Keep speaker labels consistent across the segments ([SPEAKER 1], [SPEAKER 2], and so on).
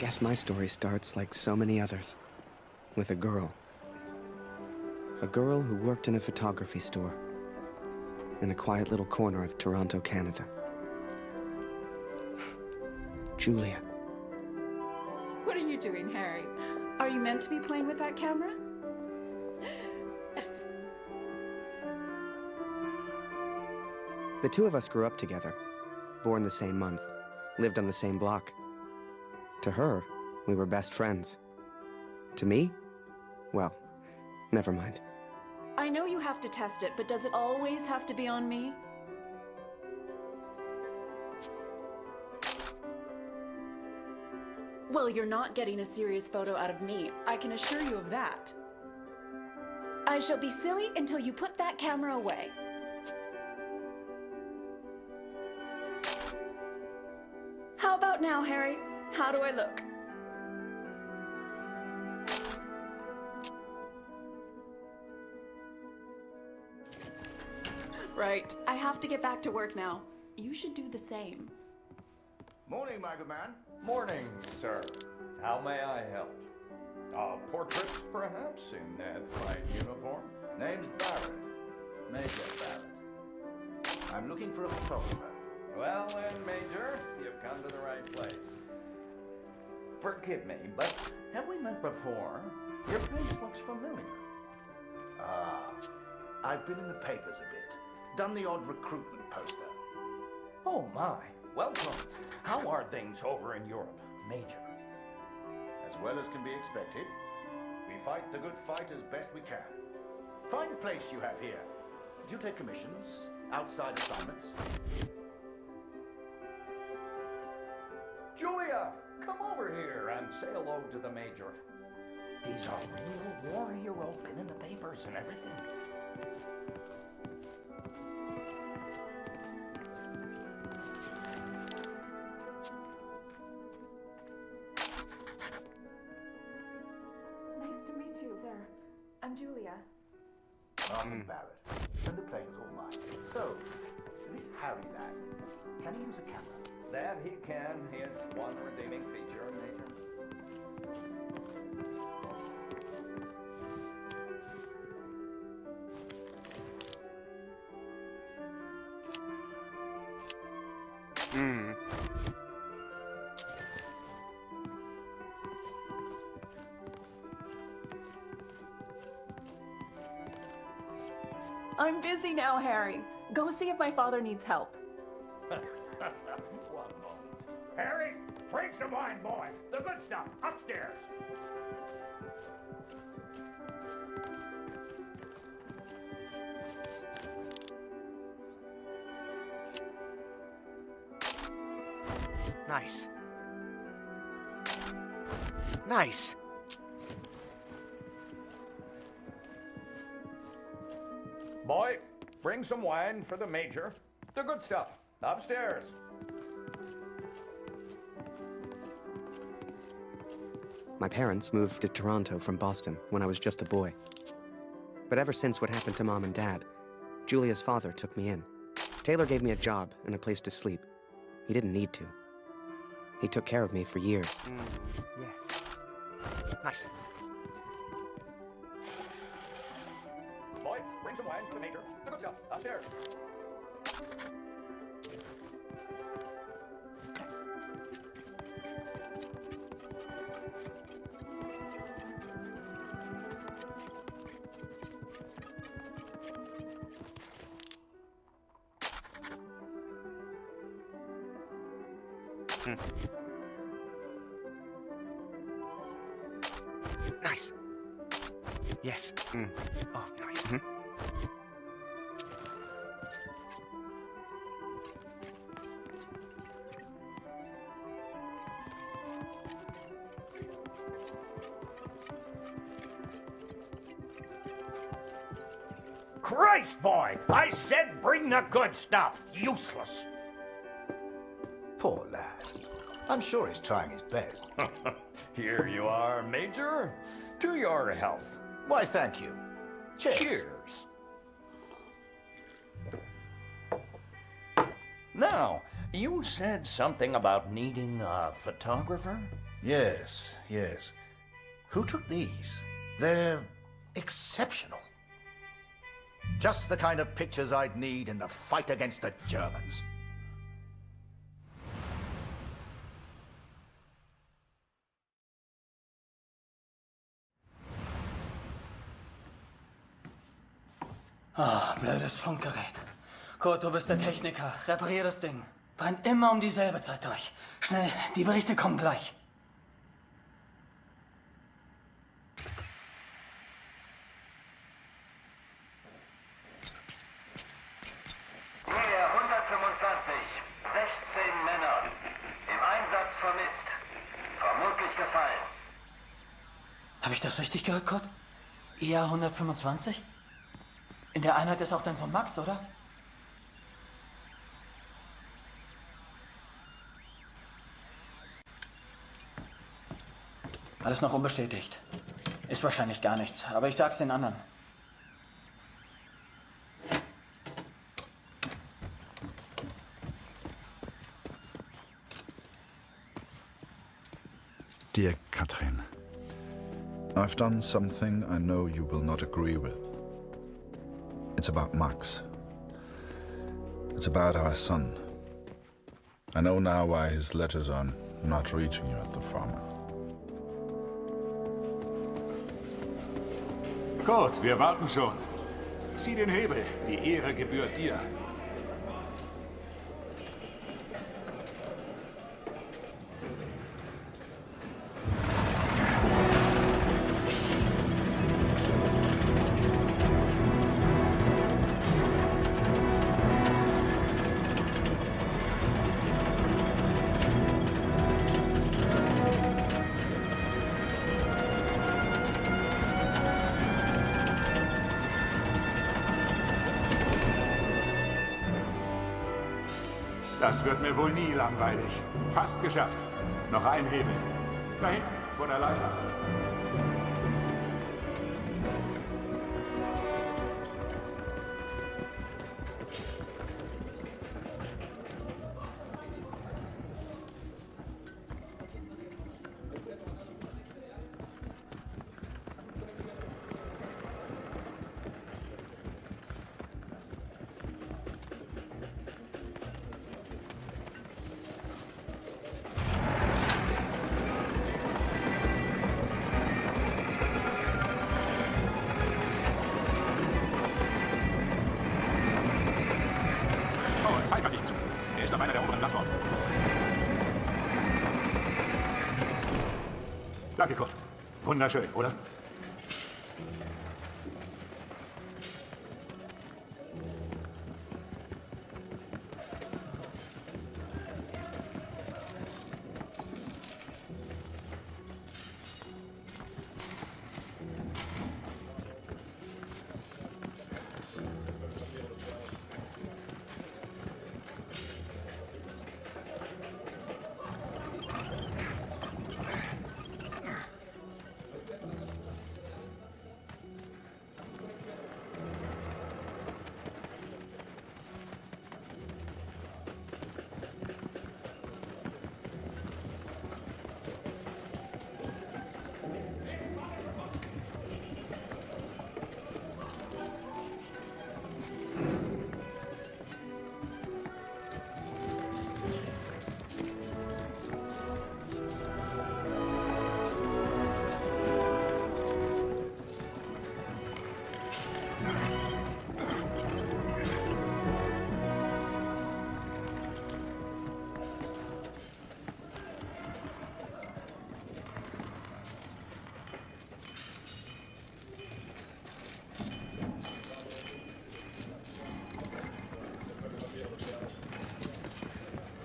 [SPEAKER 1] guess my story starts like so many others, with a girl. A girl who worked in a photography store in a quiet little corner of Toronto, Canada. Julia.
[SPEAKER 2] What are you doing, Harry? Are you meant to be playing with that camera?
[SPEAKER 1] The two of us grew up together, born the same month, lived on the same block. To her, we were best friends. To me? Well, never mind.
[SPEAKER 2] I know you have to test it, but does it always have to be on me? Well, you're not getting a serious photo out of me. I can assure you of that. I shall be silly until you put that camera away. How about now, Harry? How do I look? Right. I have to get back to work now. You should do the same.
[SPEAKER 3] Morning, my good man.
[SPEAKER 4] Morning, sir. How may I help? Portraits, perhaps, in that fine uniform?
[SPEAKER 3] Name's Barrett. Major Barrett. I'm looking for a photographer.
[SPEAKER 4] Well then, Major, you've come to the right place. Forgive me, but have we met before? Your face looks familiar.
[SPEAKER 3] I've been in the papers a bit. Done the odd recruitment poster.
[SPEAKER 4] Oh my, welcome. How are things over in Europe, Major?
[SPEAKER 3] As well as can be expected. We fight the good fight as best we can. Fine place you have here. Do you take commissions? Outside assignments?
[SPEAKER 4] Julia, come over here and say hello to the Major. He's a real war hero, been in the papers and everything.
[SPEAKER 2] Nice to meet you, sir. I'm Julia.
[SPEAKER 3] Martin Barrett. And the pleasure's all mine. So, this Harry lad, can he use a camera?
[SPEAKER 4] That he can. His one redeeming feature, Major.
[SPEAKER 2] I'm busy now, Harry. Go see if my father needs help.
[SPEAKER 4] One moment. Harry, bring some wine, boy. The good stuff, upstairs.
[SPEAKER 1] Nice. Nice.
[SPEAKER 4] Boy, bring some wine for the Major. The good stuff, upstairs.
[SPEAKER 1] My parents moved to Toronto from Boston when I was just a boy. But ever since what happened to Mom and Dad, Julia's father took me in. Taylor gave me a job and a place to sleep. He didn't need to. He took care of me for years. Yes. Nice.
[SPEAKER 4] Boy, bring some wine for the Major. The good stuff, upstairs.
[SPEAKER 1] Nice. Yes. Oh, nice.
[SPEAKER 4] Christ, boy! I said bring the good stuff. Useless.
[SPEAKER 3] Poor lad. I'm sure he's trying his best.
[SPEAKER 4] Here you are, Major. To your health.
[SPEAKER 3] Why, thank you. Cheers.
[SPEAKER 4] Cheers. Now, you said something about needing a photographer?
[SPEAKER 3] Yes, yes. Who took these? They're exceptional. Just the kind of pictures I'd need in the fight against the Germans.
[SPEAKER 5] Ah, blödes Funkgerät. Kurt, du bist der Techniker. Reparier das Ding. Brennt immer um dieselbe Zeit durch. Schnell, die Berichte kommen gleich.
[SPEAKER 6] Nähe 125, 16 Männer. Im Einsatz vermisst. Vermutlich gefallen.
[SPEAKER 5] Habe ich das richtig gehört, Kurt? IA 125? In der Einheit ist auch dein Sohn Max, oder? Alles noch unbestätigt. Ist wahrscheinlich gar nichts, aber ich sag's den anderen.
[SPEAKER 7] Dear Katrin, I've done something I know you will not agree with. It's about Max. It's about our son. I know now why his letters are not reaching you at the farm.
[SPEAKER 8] Gut, wir warten schon. Zieh den Hebel. Die Ehre gebührt dir. Das wird mir wohl nie langweilig. Fast geschafft. Noch ein Hebel. Da hinten, vor der Leiter. Er ist auf einer der oberen Plattformen. Danke, Kurt. Wunderschön, oder?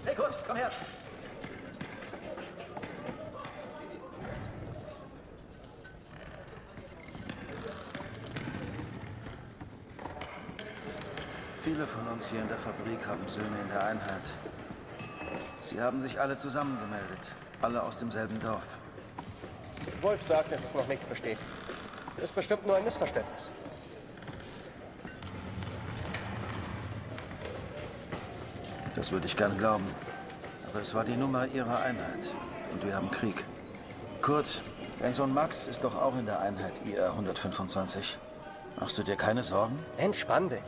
[SPEAKER 3] Hey Kurt, komm her!
[SPEAKER 9] Viele von uns hier in der Fabrik haben Söhne in der Einheit. Sie haben sich alle zusammengemeldet. Alle aus demselben Dorf.
[SPEAKER 10] Wolf sagt, dass es noch nichts besteht. Ist bestimmt nur ein Missverständnis.
[SPEAKER 9] Das würde ich gern glauben. Aber es war die Nummer ihrer Einheit. Und wir haben Krieg. Kurt, dein Sohn Max ist doch auch in der Einheit IR 125. Machst du dir keine Sorgen?
[SPEAKER 10] Entspann dich.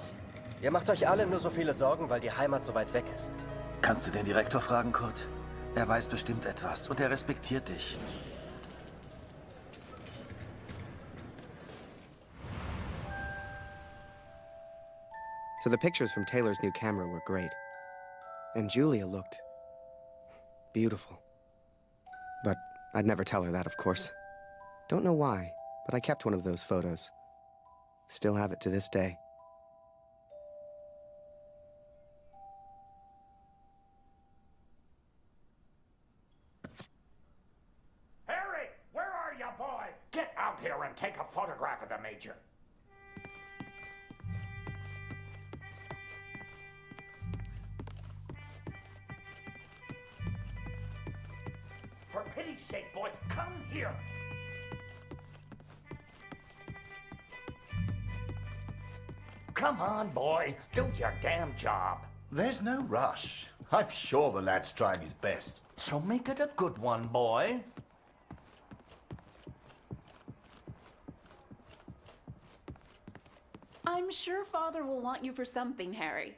[SPEAKER 10] Ihr macht euch alle nur so viele Sorgen, weil die Heimat so weit weg ist.
[SPEAKER 9] Kannst du den Direktor fragen, Kurt? Er weiß bestimmt etwas und er respektiert dich.
[SPEAKER 1] So the pictures from Taylor's new camera were great. And Julia looked beautiful. But I'd never tell her that, of course. Don't know why, but I kept one of those photos. Still have it to this day.
[SPEAKER 4] Harry, where are you, boy? Get out here and take a photograph of the Major. For pity's sake, boy, come here. Come on, boy. Do your damn job.
[SPEAKER 3] There's no rush. I'm sure the lad's trying his best.
[SPEAKER 4] So make it a good one, boy.
[SPEAKER 2] I'm sure Father will want you for something, Harry.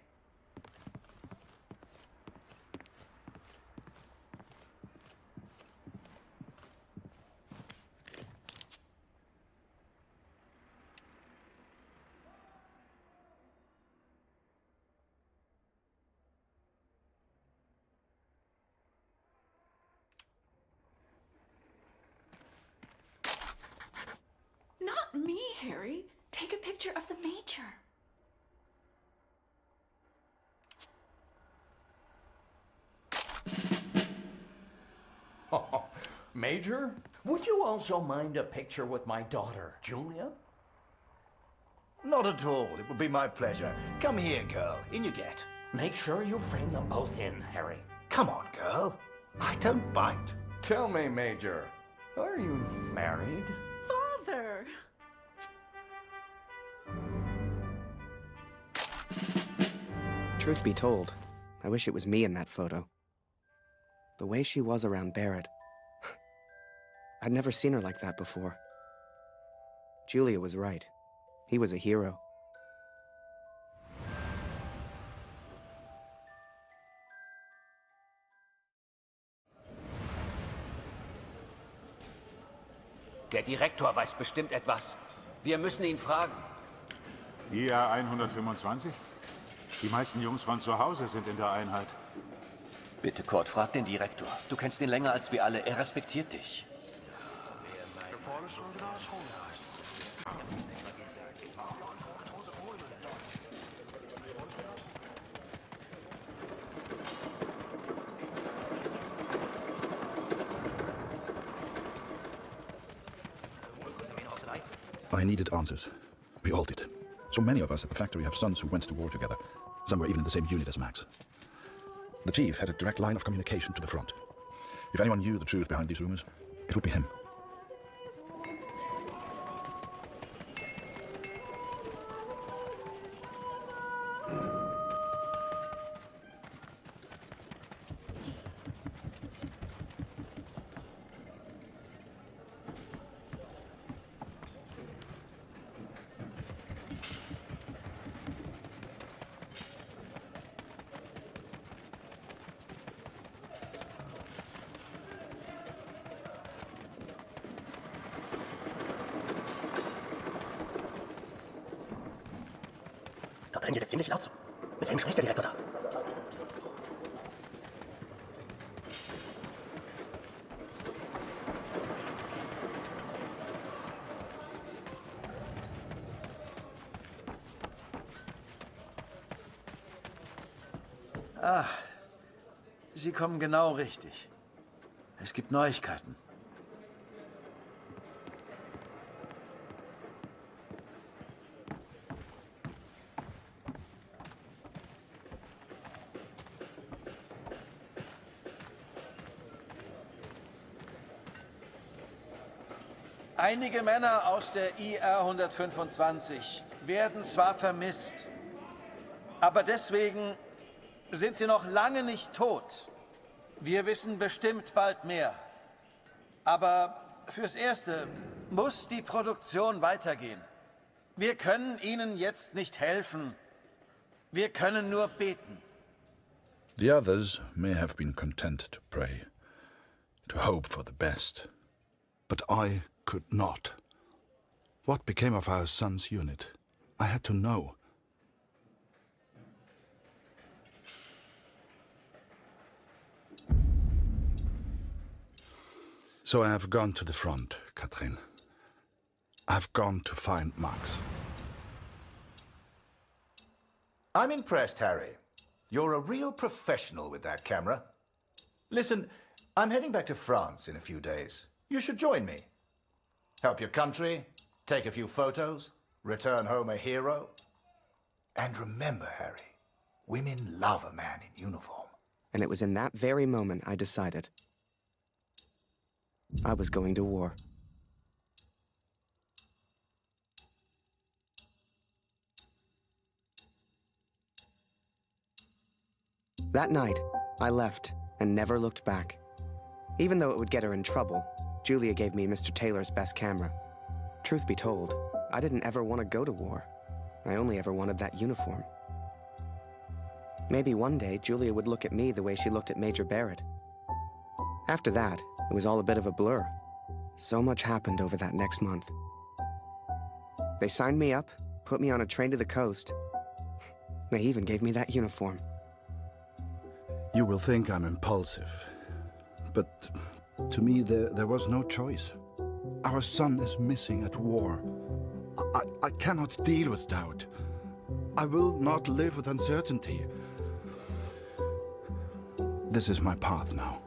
[SPEAKER 2] Not me, Harry. Take a picture of the Major.
[SPEAKER 4] Oh, Major, would you also mind a picture with my daughter, Julia?
[SPEAKER 3] Not at all. It would be my pleasure. Come here, girl. In you get.
[SPEAKER 4] Make sure you frame them both in, Harry.
[SPEAKER 3] Come on, girl. I don't bite.
[SPEAKER 4] Tell me, Major, are you married?
[SPEAKER 2] Father!
[SPEAKER 1] Truth be told, I wish it was me in that photo. The way she was around Barrett. I'd never seen her like that before. Julia was right. He was a hero.
[SPEAKER 6] Der Direktor weiß bestimmt etwas. Wir müssen ihn fragen.
[SPEAKER 8] IR 125? Die meisten Jungs von zu Hause sind in der Einheit.
[SPEAKER 6] Bitte, Kurt, frag den Direktor. Du kennst ihn länger als wir alle. Er respektiert dich.
[SPEAKER 7] I needed answers. We all did. So many of us at the factory have sons who went to war together. Some were even in the same unit as Max. The chief had a direct line of communication to the front. If anyone knew the truth behind these rumors, it would be him.
[SPEAKER 10] Da drin geht es ziemlich laut zu. Mit wem spricht der Direktor da?
[SPEAKER 9] Ah, Sie kommen genau richtig. Es gibt Neuigkeiten. Einige Männer aus der IR 125 werden zwar vermisst, aber deswegen sind sie noch lange nicht tot. Wir wissen bestimmt bald mehr. Aber fürs Erste muss die Produktion weitergehen. Wir können Ihnen jetzt nicht helfen. Wir können nur beten.
[SPEAKER 7] The others may have been content to pray, to hope for the best. But I could not. What became of our son's unit? I had to know. So I have gone to the front, Katrin. I've gone to find Max.
[SPEAKER 3] I'm impressed, Harry. You're a real professional with that camera. Listen, I'm heading back to France in a few days. You should join me. Help your country, take a few photos, return home a hero. And remember, Harry, women love a man in uniform.
[SPEAKER 1] And it was in that very moment I decided I was going to war. That night, I left and never looked back. Even though it would get her in trouble, Julia gave me Mr. Taylor's best camera. Truth be told, I didn't ever want to go to war. I only ever wanted that uniform. Maybe one day Julia would look at me the way she looked at Major Barrett. After that, it was all a bit of a blur. So much happened over that next month. They signed me up, put me on a train to the coast. They even gave me that uniform.
[SPEAKER 7] You will think I'm impulsive, but to me there was no choice. Our son is missing at war. I cannot deal with doubt. I will not live with uncertainty. This is my path now.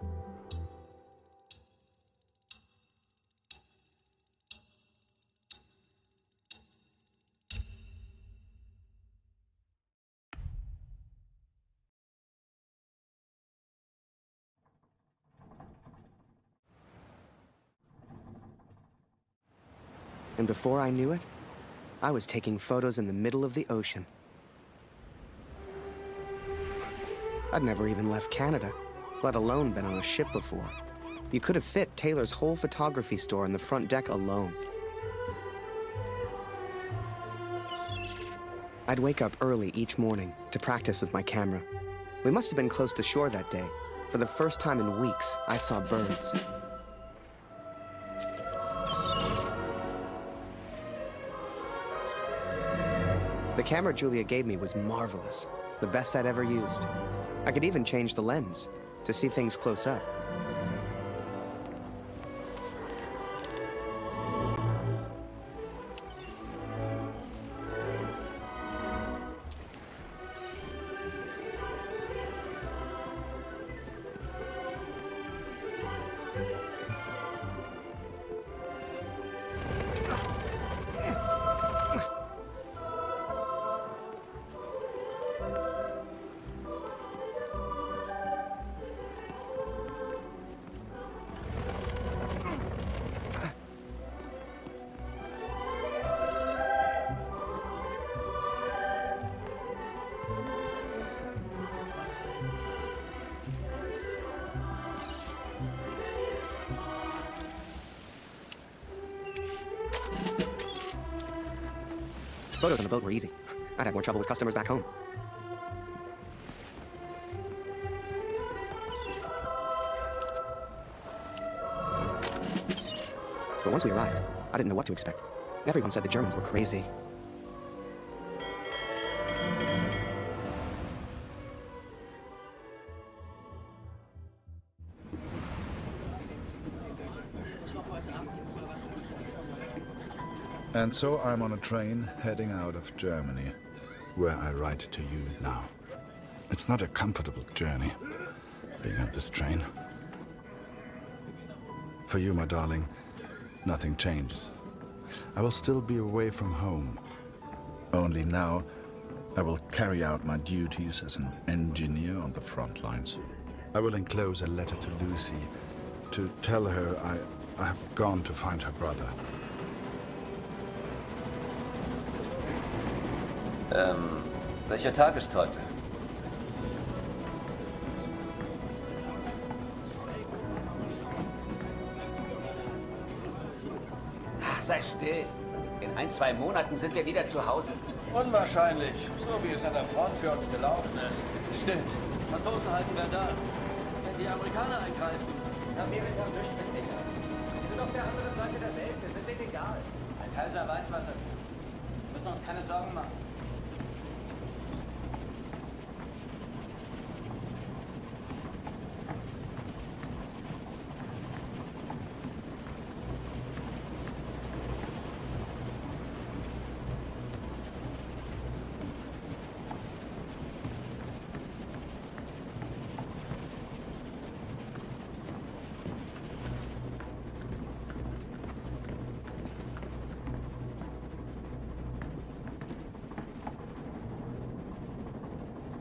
[SPEAKER 1] And before I knew it, I was taking photos in the middle of the ocean. I'd never even left Canada, let alone been on a ship before. You could have fit Taylor's whole photography store in the front deck alone. I'd wake up early each morning to practice with my camera. We must have been close to shore that day. For the first time in weeks, I saw birds. The camera Julia gave me was marvelous, the best I'd ever used. I could even change the lens to see things close up. Photos on the boat were easy. I'd have more trouble with customers back home. But once we arrived, I didn't know what to expect. Everyone said the Germans were crazy.
[SPEAKER 7] And so I'm on a train heading out of Germany, where I write to you now. It's not a comfortable journey, being on this train. For you, my darling, nothing changes. I will still be away from home. Only now, I will carry out my duties as an engineer on the front lines. I will enclose a letter to Lucy to tell her I have gone to find her brother.
[SPEAKER 6] Welcher Tag ist heute? sei still. In 1-2 Monaten sind wir wieder zu Hause.
[SPEAKER 9] Unwahrscheinlich, so wie es an der Front für uns gelaufen ist.
[SPEAKER 5] Stimmt. Franzosen halten Verdun. Wenn die Amerikaner eingreifen, Amerika wischt mit Dinger. Die sind auf der anderen Seite der Welt, wir sind denen egal. Der Kaiser weiß, was er tut. Wir müssen uns keine Sorgen machen.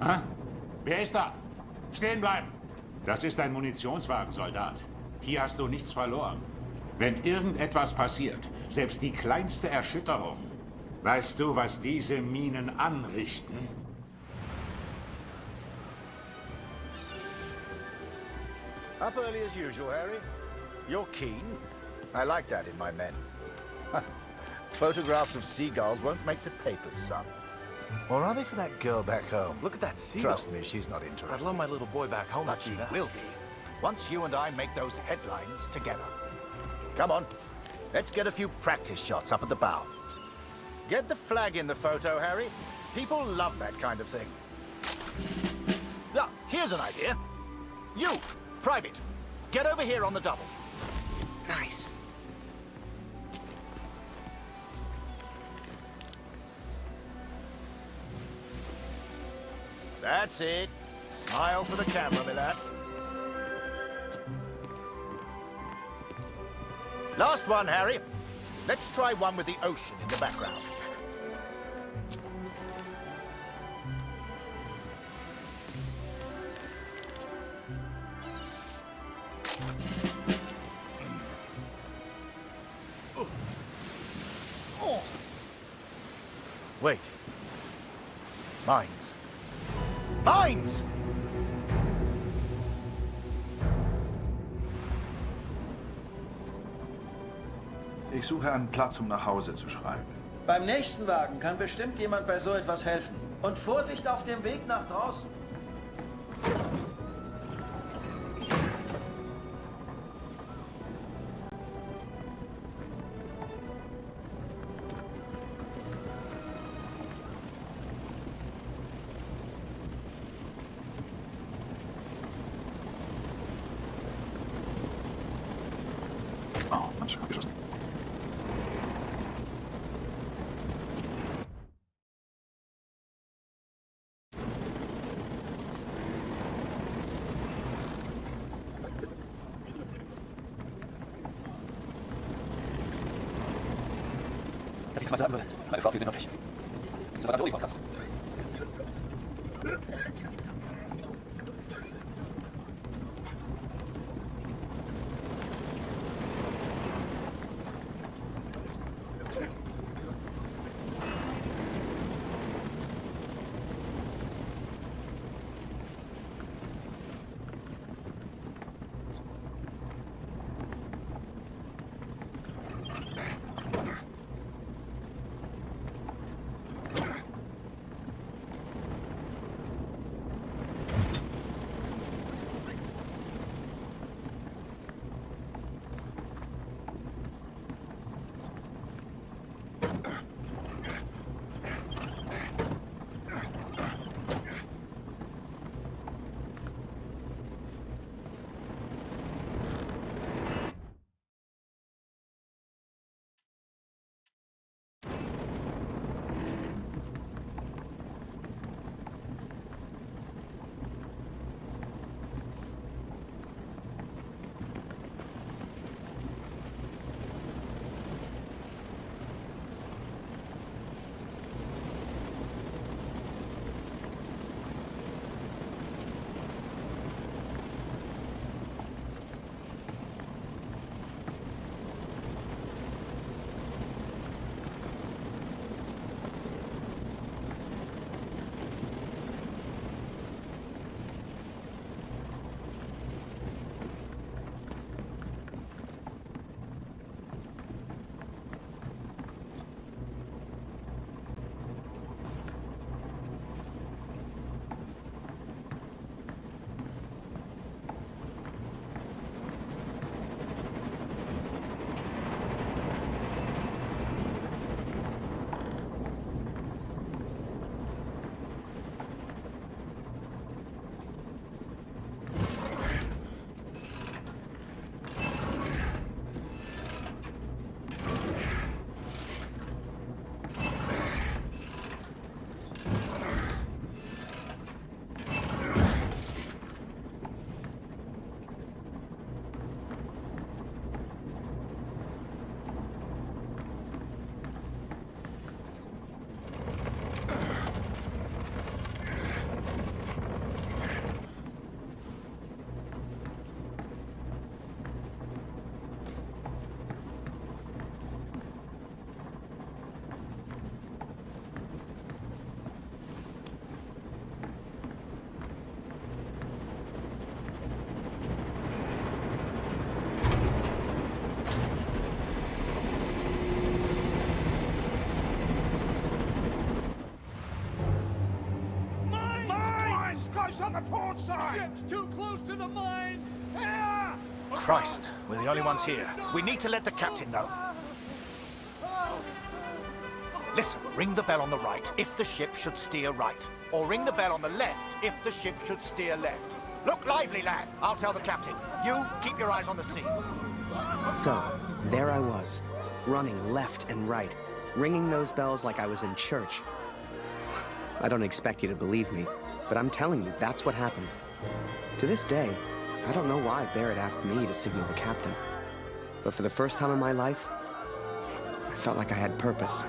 [SPEAKER 8] Ah? Wer ist da? Stehen bleiben! Das ist ein Munitionswagen, Soldat. Hier hast du nichts verloren. Wenn irgendetwas passiert, selbst die kleinste Erschütterung, weißt du, was diese Minen anrichten?
[SPEAKER 3] Up early as usual, Harry. You're keen. I like that in my men. Photographs of seagulls won't make the papers, son. Or are they for that girl back home?
[SPEAKER 10] Look at that seagull.
[SPEAKER 3] Trust me, she's not interested.
[SPEAKER 10] I'd love my little boy back home
[SPEAKER 3] But
[SPEAKER 10] to see
[SPEAKER 3] she
[SPEAKER 10] that.
[SPEAKER 3] will be. Once you and I make those headlines together. Come on. Let's get a few practice shots up at the bow. Get the flag in the photo, Harry. People love that kind of thing. Yeah, here's an idea. You, Private, get over here on the double.
[SPEAKER 1] Nice.
[SPEAKER 3] That's it. Smile for the camera, my lad. Last one, Harry. Let's try one with the ocean in the background. Wait. Mines. Mines!
[SPEAKER 7] Ich suche einen Platz, um nach Hause zu schreiben.
[SPEAKER 9] Beim nächsten Wagen kann bestimmt jemand bei so etwas helfen. Und Vorsicht auf dem Weg nach draußen.
[SPEAKER 7] Oh, manchmal abgeschlossen.
[SPEAKER 6] Was ich mal sagen würde, meine Frau fühlt mir wirklich. So war Podcast.
[SPEAKER 3] on the port side!
[SPEAKER 5] Ship's too close to the mines!
[SPEAKER 3] Christ, we're the only ones here. We need to let the captain know. Listen, ring the bell on the right if the ship should steer right. Or ring the bell on the left if the ship should steer left. Look lively, lad. I'll tell the captain. You, keep your eyes on the sea.
[SPEAKER 1] So, there I was, running left and right, ringing those bells like I was in church. I don't expect you to believe me, but I'm telling you, that's what happened. To this day, I don't know why Barrett asked me to signal the captain. But for the first time in my life, I felt like I had purpose.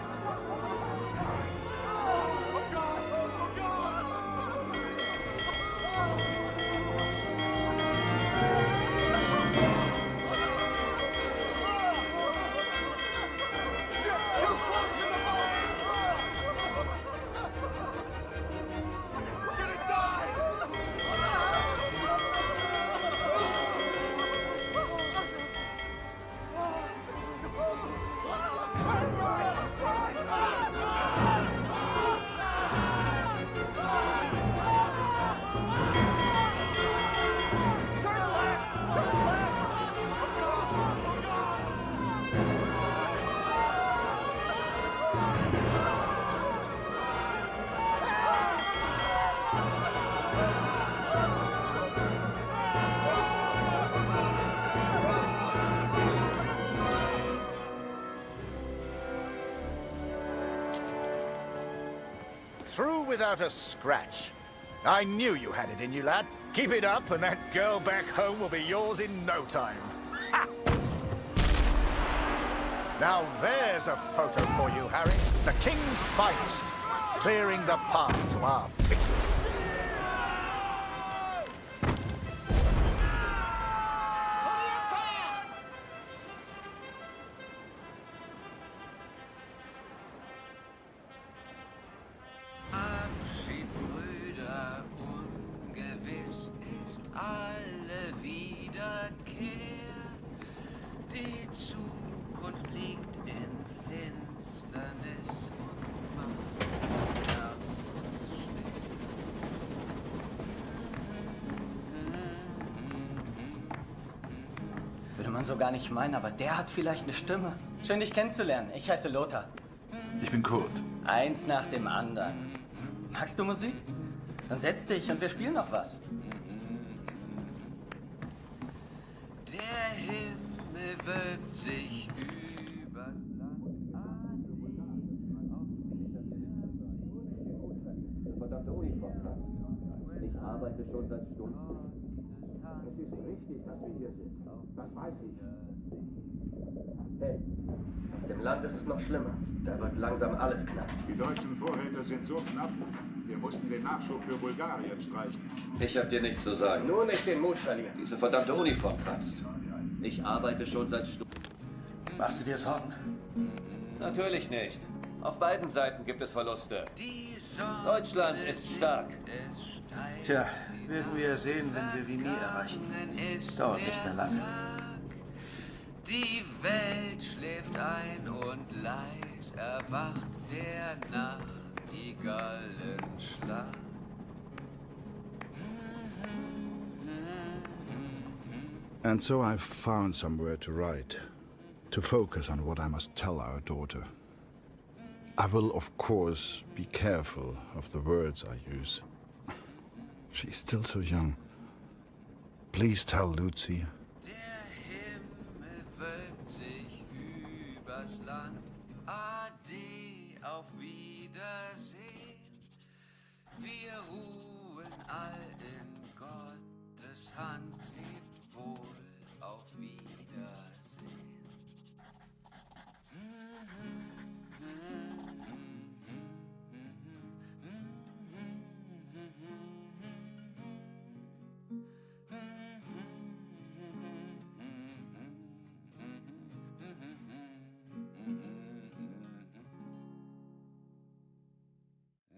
[SPEAKER 3] Through without a scratch. I knew you had it in you, lad. Keep it up and that girl back home will be yours in no time. Ha! Now there's a photo for you, Harry. The King's finest. Clearing the path to our victory.
[SPEAKER 11] Abschied, Brüder, ungewiss ist alle Wiederkehr. Die Zukunft liegt in Finsternis und macht das Herz uns schwer.
[SPEAKER 5] Würde man so gar nicht meinen, aber der hat vielleicht eine Stimme. Schön, dich kennenzulernen. Ich heiße Lothar.
[SPEAKER 7] Ich bin Kurt.
[SPEAKER 5] Eins nach dem anderen. Magst du Musik? Dann setz dich und wir spielen noch was.
[SPEAKER 11] Der Himmel wölbt sich übers Land.
[SPEAKER 6] Verdammte Uniform kratzt. Ich arbeite schon seit Stunden.
[SPEAKER 4] Es ist richtig, dass wir hier sind. Das weiß ich.
[SPEAKER 10] Hey, auf dem Land ist es noch schlimmer. Da wird langsam alles knapp.
[SPEAKER 8] Die deutschen Vorräte sind so knapp, wir mussten den Nachschub für Bulgarien streichen.
[SPEAKER 6] Ich hab dir nichts zu sagen.
[SPEAKER 10] Nur nicht den Mut verlieren.
[SPEAKER 6] Diese verdammte Uniform kratzt. Ich arbeite schon seit Stunden.
[SPEAKER 9] Machst du dir Sorgen?
[SPEAKER 6] Natürlich nicht. Auf beiden Seiten gibt es Verluste.
[SPEAKER 11] Die Sonne
[SPEAKER 6] Deutschland ist stark.
[SPEAKER 11] es steigt.
[SPEAKER 9] Tja, werden wir ja sehen, wenn wir Vigny erreichen. Dauert nicht mehr lange.
[SPEAKER 11] Die Welt schläft ein und leis erwacht der Nachtigallenschlag.
[SPEAKER 7] And so I've found somewhere to write, to focus on what I must tell our daughter. I will, of course, be careful of the words I use. She's still so young. Please tell Lucy.
[SPEAKER 11] Der Himmel wölbt sich übers Land. Ade, auf Wiedersehen. Wir ruhen all in Gottes Hand. Lebt wohl, auf Wiedersehen.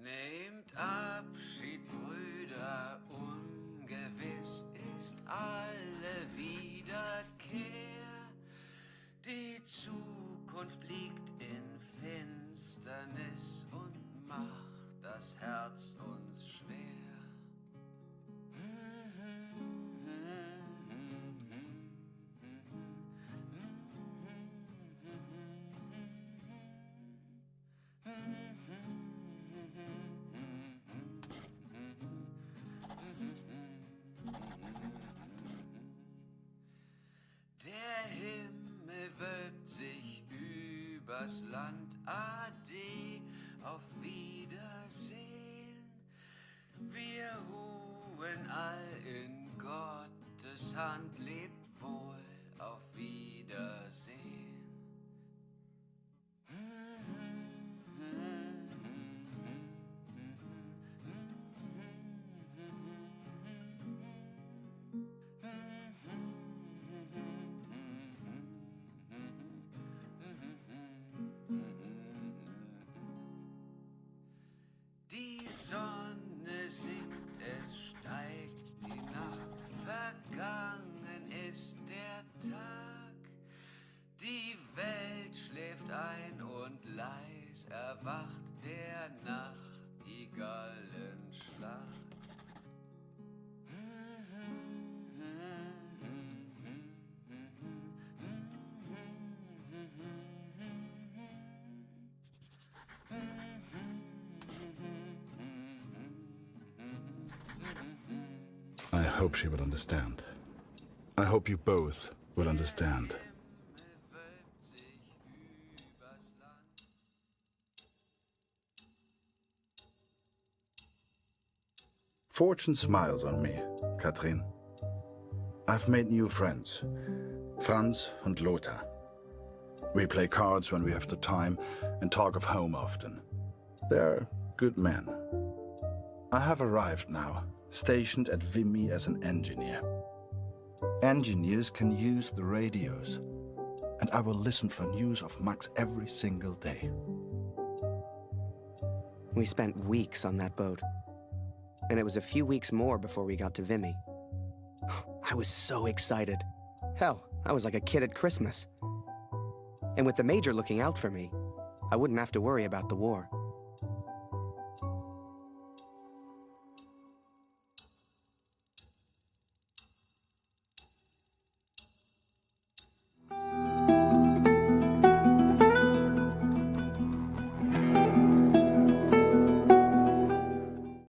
[SPEAKER 11] Nehmt Abschied, Brüder, ungewiss ist alle Wiederkehr. übers Land. Ade, auf Wiedersehen. Wir ruhen all in Gottes Hand, lebt wohl, auf Wiedersehen. Die Sonne sinkt, es steigt die Nacht, vergangen ist der Tag. Die Welt schläft ein und leis erwacht der Nachtigallenschlag.
[SPEAKER 7] I hope she will understand. I hope you both will understand. Fortune smiles on me, Katrin. I've made new friends, Franz and Lothar. We play cards when we have the time and talk of home often. They're good men. I have arrived now, stationed at Vimy as an engineer. Engineers can use the radios, and I will listen for news of Max every single day.
[SPEAKER 1] We spent weeks on that boat. And it was a few weeks more before we got to Vimy. I was so excited. Hell, I was like a kid at Christmas. And with the Major looking out for me, I wouldn't have to worry about the war.